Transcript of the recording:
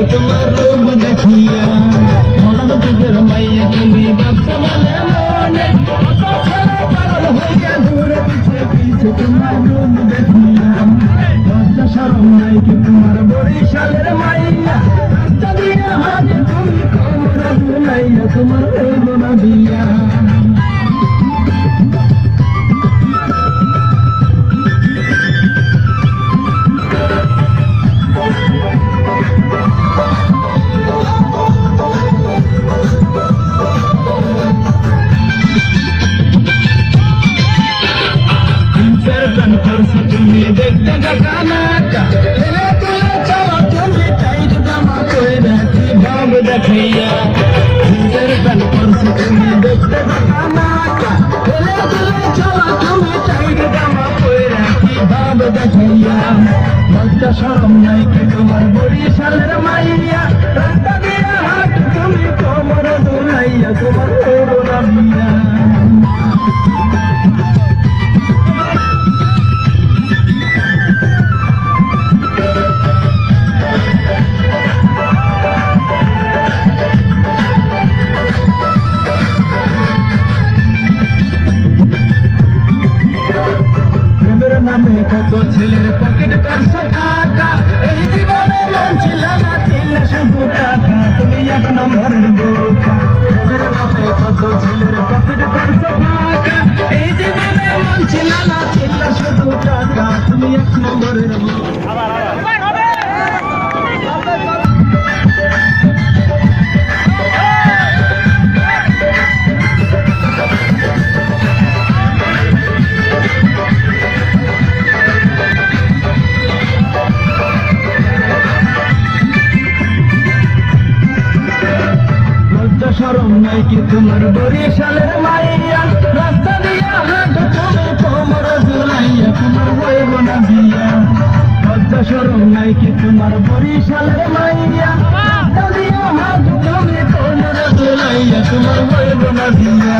তোমার রূপ দেখিয়া মরণ যুগের মাইয়া তুমি বাচ্চা মনে মনে পাগল হইয়া ঘুরে পিছে পিছে তোমার রূপ দেখিয়া লজ্জা শরম নাই কি তোমার বরিশালের মাইয়া রাস্তা দিয়া হাতে তুমি কোমর ঝুলাইয়া তোমার রূপ না দিয়া তুমি দেখতে গানাটা এলে তুলে চলো তুমি টাইট জামা কই রাখি ভাব দেখাইয়া নিজের গান করছো তুমি দেখতে গানাটা এলে তুলে চলো তুমি টাইট জামা কই রাখি ভাব দেখাইয়া লজ্জা শরম নাই কি তোমার বরিশালের মাইয়া রাস্তা দিয়া হাত তুমি কোমর দুলাইয়া তোমার করোনা মিয়া নামে কত ছেলের পকেট করছো টাকা এই জীবনে মন ছিল না ছিল শুধু টাকা তুমি এক নম্বরের বোকা নামে কত ছেলের পকেট করছো টাকা এই জীবনে মন ছিল না ছিল শুধু টাকা তুমি এক নম্বরের বোকা শরম নাই কি তোমার বরিশালের মাইয়া রাস্তা দিয়া হাত তুমি কোমর ঝুলাইয়া তোমার হইব না বিয়া লজ্জা শরম নাই কি তোমার বরিশালের মাইয়া রাস্তা দিয়া হাত তুমি কোমর ঝুলাইয়া তোমার হইব না বিয়া